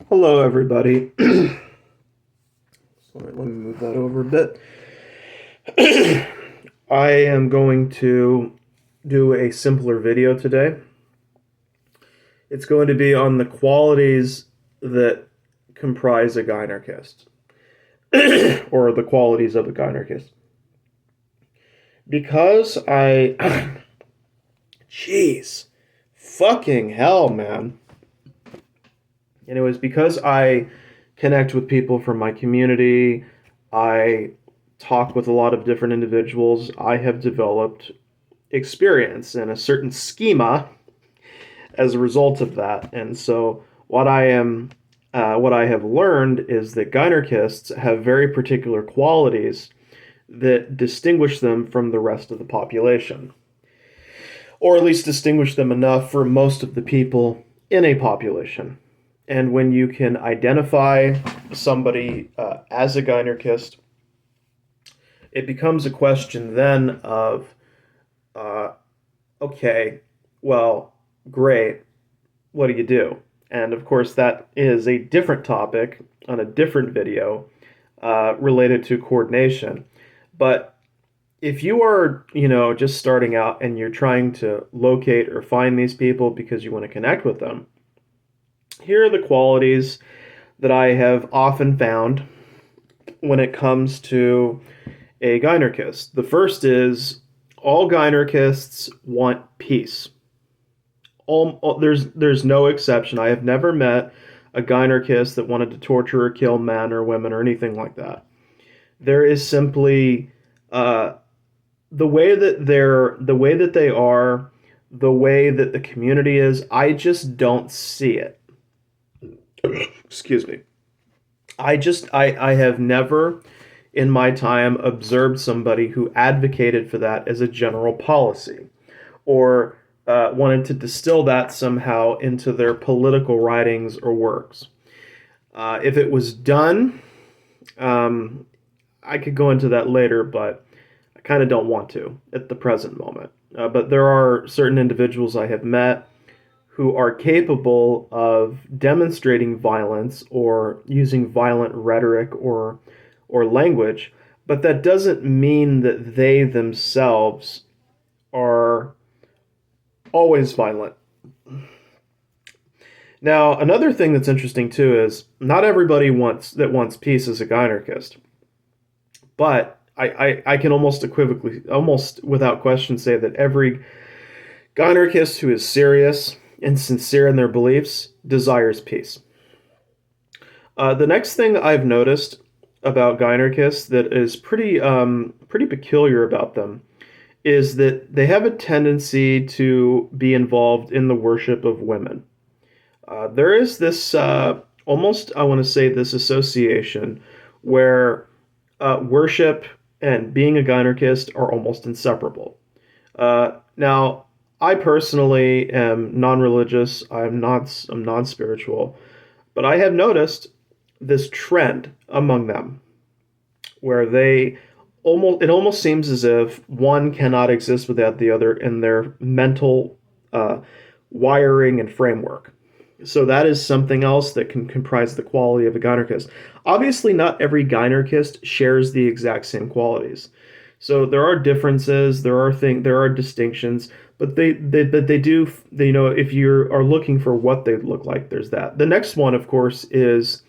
Hello, everybody. Let me move that over a bit. I am going to do a simpler video today. It's going to be on the qualities that comprise a gynarchist, or the qualities of a gynarchist. Because jeez, fucking hell, man. Anyways, because I connect with people from my community, I talk with a lot of different individuals, I have developed experience and a certain schema as a result of that. And so, what I have learned is that gynarchists have very particular qualities that distinguish them from the rest of the population, or at least distinguish them enough for most of the people in a population. And when you can identify somebody as a gynarchist, it becomes a question then of, uh, okay, well, great, what do you do? And of course, that is a different topic on a different video related to coordination. But if you are, just starting out and you're trying to locate or find these people because you want to connect with them, here are the qualities that I have often found when it comes to a gynarchist. The first is all gynarchists want peace. There's no exception. I have never met a gynarchist that wanted to torture or kill men or women or anything like that. There is simply the way that they are, the way that the community is. I just don't see it. Excuse me. I have never in my time observed somebody who advocated for that as a general policy, or wanted to distill that somehow into their political writings or works. If it was done, I could go into that later, but I kind of don't want to at the present moment. But there are certain individuals I have met who are capable of demonstrating violence or using violent rhetoric or language, but that doesn't mean that they themselves are always violent. Now, another thing that's interesting too is not everybody wants peace as a gynarchist, but I can almost equivocally, almost without question, say that every gynarchist who is serious and sincere in their beliefs desires peace. The next thing I've noticed about gynarchists that is pretty peculiar about them is that they have a tendency to be involved in the worship of women. There is this almost, I want to say, this association where worship and being a gynarchist are almost inseparable. Now, I personally am non-religious. I'm non-spiritual, but I have noticed this trend among them where it almost seems as if one cannot exist without the other in their mental wiring and framework. So that is something else that can comprise the quality of a gynarchist. Obviously, not every gynarchist shares the exact same qualities. So there are differences, there are distinctions, but they do, if you are looking for what they look like, there's that. The next one, of course, is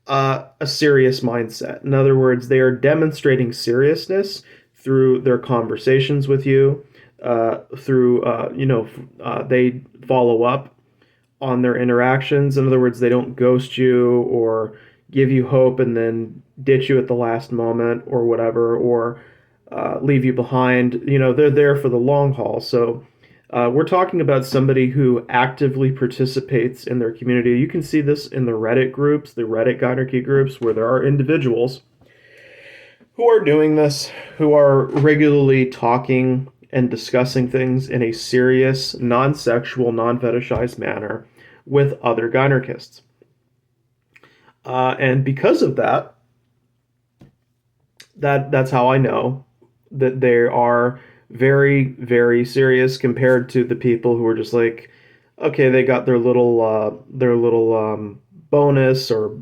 a serious mindset. In other words, they are demonstrating seriousness through their conversations with you, they follow up on their interactions. In other words, they don't ghost you or give you hope and then ditch you at the last moment or whatever, or leave you behind. They're there for the long haul. So we're talking about somebody who actively participates in their community. You can see this in the Reddit groups, the Reddit gynarchy groups, where there are individuals who are doing this, who are regularly talking and discussing things in a serious, non-sexual, non-fetishized manner with other gynarchists. And because of that's how I know that they are very, very serious compared to the people who are just like, okay, they got their little bonus or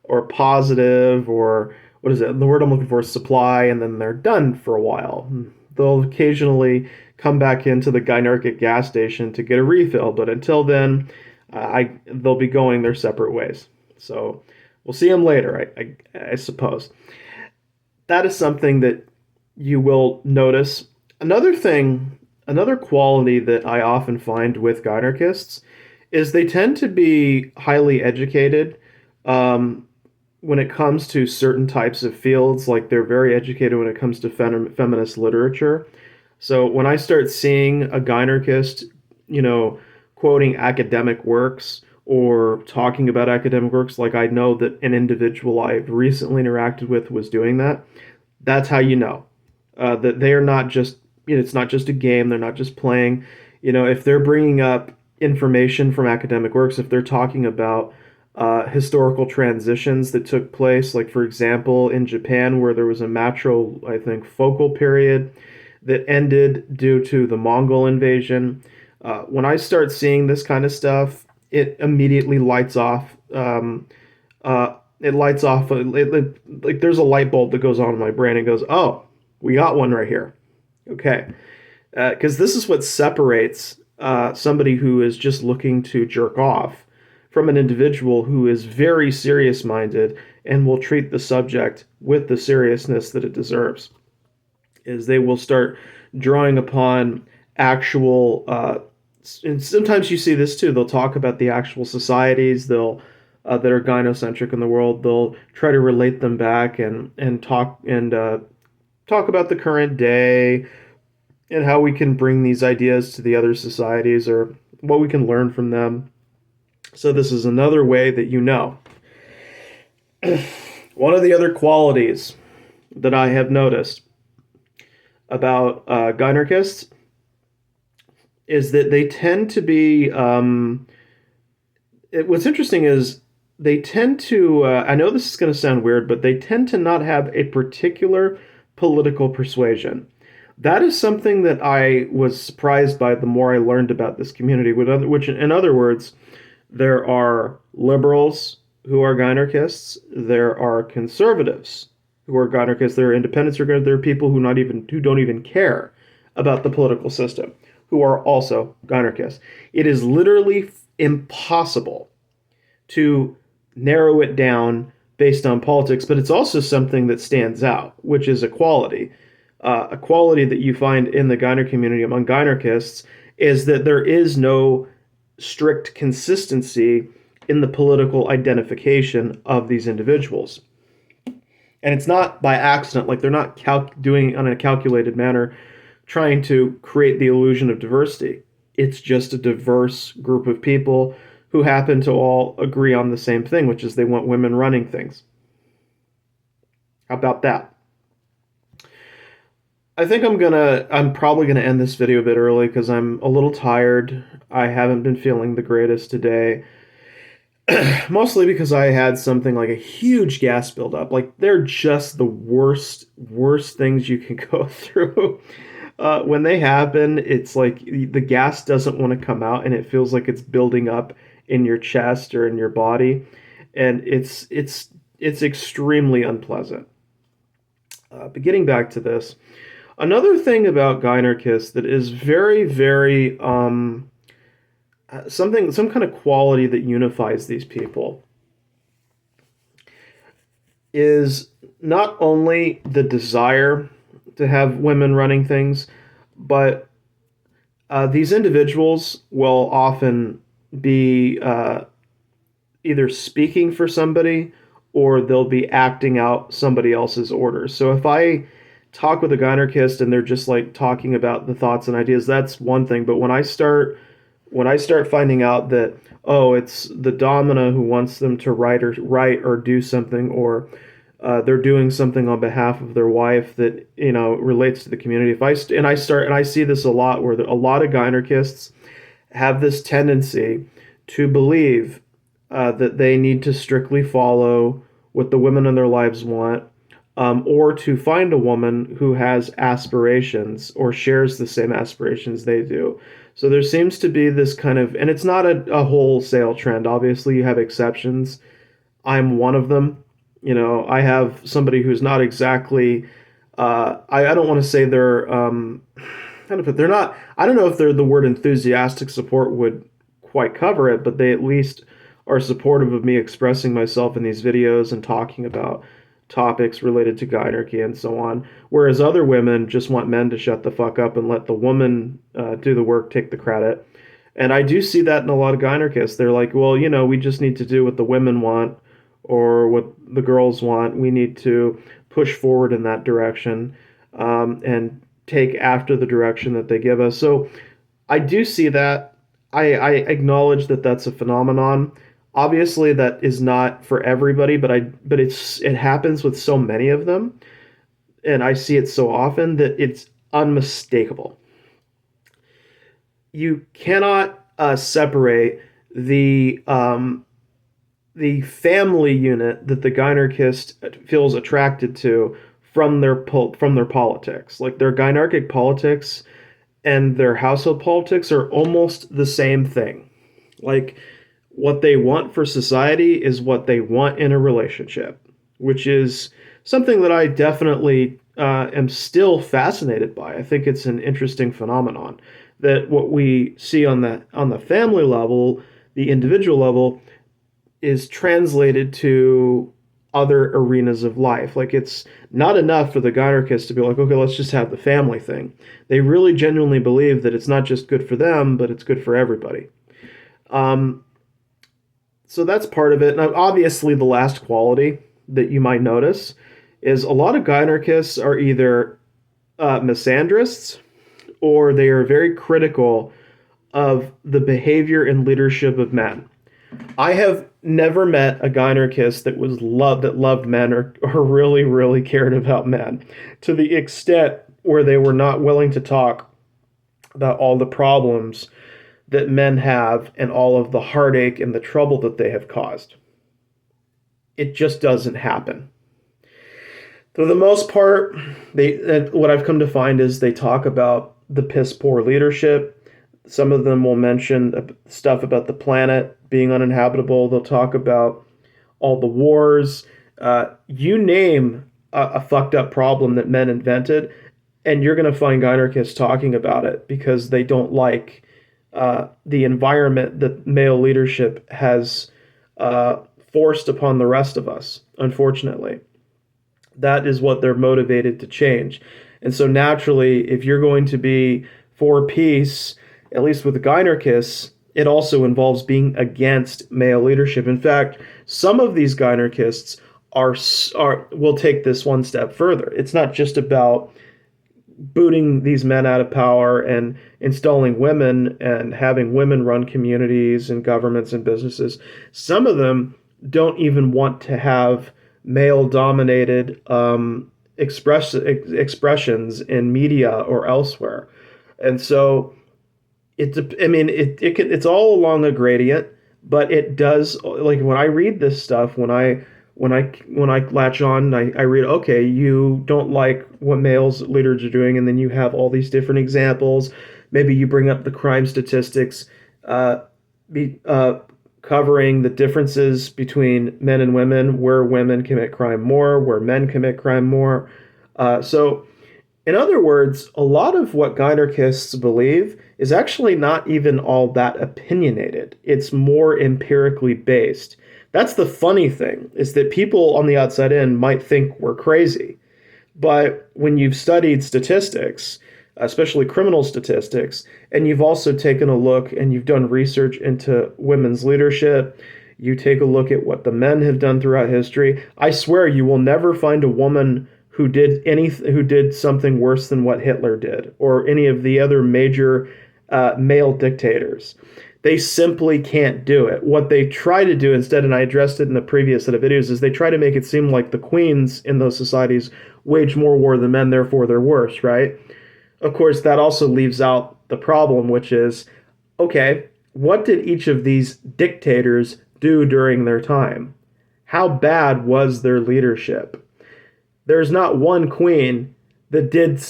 or positive, or what is it? The word I'm looking for is supply, and then they're done for a while. They'll occasionally come back into the Gynarchic gas station to get a refill, but until then, they'll be going their separate ways. So we'll see them later, I suppose. That is something that you will notice. Another quality that I often find with Gynarchists is they tend to be highly educated. Um, when it comes to certain types of fields, like they're very educated when it comes to feminist literature. So when I start seeing a gynarchist, you know, quoting academic works or talking about academic works, like I know that an individual I've recently interacted with was doing that, that's how you know that they are not just, you know, it's not just a game. They're not just playing. You know, if they're bringing up information from academic works, if they're talking about historical transitions that took place, like for example in Japan, where there was a matro, I think, focal period that ended due to the Mongol invasion. When I start seeing this kind of stuff, it immediately lights off. It lights off. Like there's a light bulb that goes on in my brain and goes, "Oh, we got one right here." Okay, because this is what separates somebody who is just looking to jerk off from an individual who is very serious minded and will treat the subject with the seriousness that it deserves. Is they will start drawing upon actual, and sometimes you see this too. They'll talk about the actual societies that are gynocentric in the world. They'll try to relate them back and talk about the current day and how we can bring these ideas to the other societies or what we can learn from them. So this is another way that you know. One of the other qualities that I have noticed about gynarchists is that they tend to be. What's interesting is they tend to. I know this is going to sound weird, but they tend to not have a particular political persuasion. That is something that I was surprised by the more I learned about this community. Which, in other words, there are liberals who are gynarchists. There are conservatives who are gynarchists. There are independents who are. There are people who don't even care about the political system who are also gynarchists. It is literally impossible to narrow it down based on politics, but it's also something that stands out, which is equality. A quality that you find in the gynar community among gynarchists is that there is no strict consistency in the political identification of these individuals. And it's not by accident, like they're not doing it in a calculated manner, trying to create the illusion of diversity. It's just a diverse group of people who happen to all agree on the same thing, which is they want women running things. How about that? I'm probably gonna end this video a bit early because I'm a little tired. I haven't been feeling the greatest today. Mostly because I had something like a huge gas buildup. Like they're just the worst things you can go through. When they happen, it's like the gas doesn't want to come out, and it feels like it's building up in your chest or in your body, and it's extremely unpleasant. But getting back to this, another thing about gynarchists that is very some kind of quality that unifies these people is not only the desire to have women running things, but these individuals will often be either speaking for somebody or they'll be acting out somebody else's orders. So if I talk with a gynarchist and they're just like talking about the thoughts and ideas, that's one thing. But when I start finding out that, oh, it's the domina who wants them to write or do something, or they're doing something on behalf of their wife that relates to the community. If I see this a lot, where a lot of gynarchists have this tendency to believe that they need to strictly follow what the women in their lives want, or to find a woman who has aspirations or shares the same aspirations they do. So there seems to be this kind of, and it's not a wholesale trend. Obviously, you have exceptions. I'm one of them. You know, I have somebody who's not exactly. I don't want to say they're kind of, they're not. I don't know if they're the word enthusiastic support would quite cover it, but they at least are supportive of me expressing myself in these videos and talking about topics related to gynarchy and so on. Whereas other women just want men to shut the fuck up and let the woman do the work, take the credit. And I do see that in a lot of gynarchists. They're like, well, you know, we just need to do what the women want or what the girls want. We need to push forward in that direction and take after the direction that they give us. So I do see that. I acknowledge that that's a phenomenon. Obviously, that is not for everybody, but it happens with so many of them, and I see it so often that it's unmistakable. You cannot separate the family unit that the gynarchist feels attracted to from their politics. Like their gynarchic politics and their household politics are almost the same thing. Like what they want for society is what they want in a relationship, which is something that I definitely am still fascinated by. I think it's an interesting phenomenon that what we see on the family level, the individual level, is translated to other arenas of life. Like it's not enough for the gynarchist to be like, okay, let's just have the family thing. They really genuinely believe that it's not just good for them, but it's good for everybody. Um, so that's part of it. Now, obviously, the last quality that you might notice is a lot of gynarchists are either misandrists or they are very critical of the behavior and leadership of men. I have never met a gynarchist that loved men or really cared about men to the extent where they were not willing to talk about all the problems that men have and all of the heartache and the trouble that they have caused. It just doesn't happen. For the most part, what I've come to find is they talk about the piss poor leadership. Some of them will mention stuff about the planet being uninhabitable. They'll talk about all the wars. You name a fucked up problem that men invented, and you're going to find gynarchists talking about it because they don't like the environment that male leadership has forced upon the rest of us, unfortunately. That is what they're motivated to change. And so naturally, if you're going to be for peace, at least with the gynarchists, it also involves being against male leadership. In fact, some of these gynarchists will take this one step further. It's not just about booting these men out of power and installing women and having women run communities and governments and businesses. Some of them don't even want to have male dominated expressions in media or elsewhere. And so it's all along a gradient, but it does, like when I read this stuff, when I latch on, I read, okay, you don't like what males leaders are doing, and then you have all these different examples. Maybe you bring up the crime statistics, be covering the differences between men and women, where women commit crime more, where men commit crime more. So, in other words, a lot of what gynarchists believe is actually not even all that opinionated. It's more empirically based. That's the funny thing, is that people on the outside in might think we're crazy. But when you've studied statistics, especially criminal statistics, and you've also taken a look and you've done research into women's leadership, you take a look at what the men have done throughout history, I swear you will never find a woman who did something worse than what Hitler did or any of the other major male dictators. They simply can't do it. What they try to do instead, and I addressed it in the previous set of videos, is they try to make it seem like the queens in those societies wage more war than men, therefore they're worse, right? Of course, that also leaves out the problem, which is, okay, what did each of these dictators do during their time? How bad was their leadership? There's not one queen that did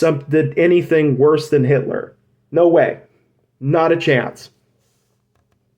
anything worse than Hitler. No way. Not a chance.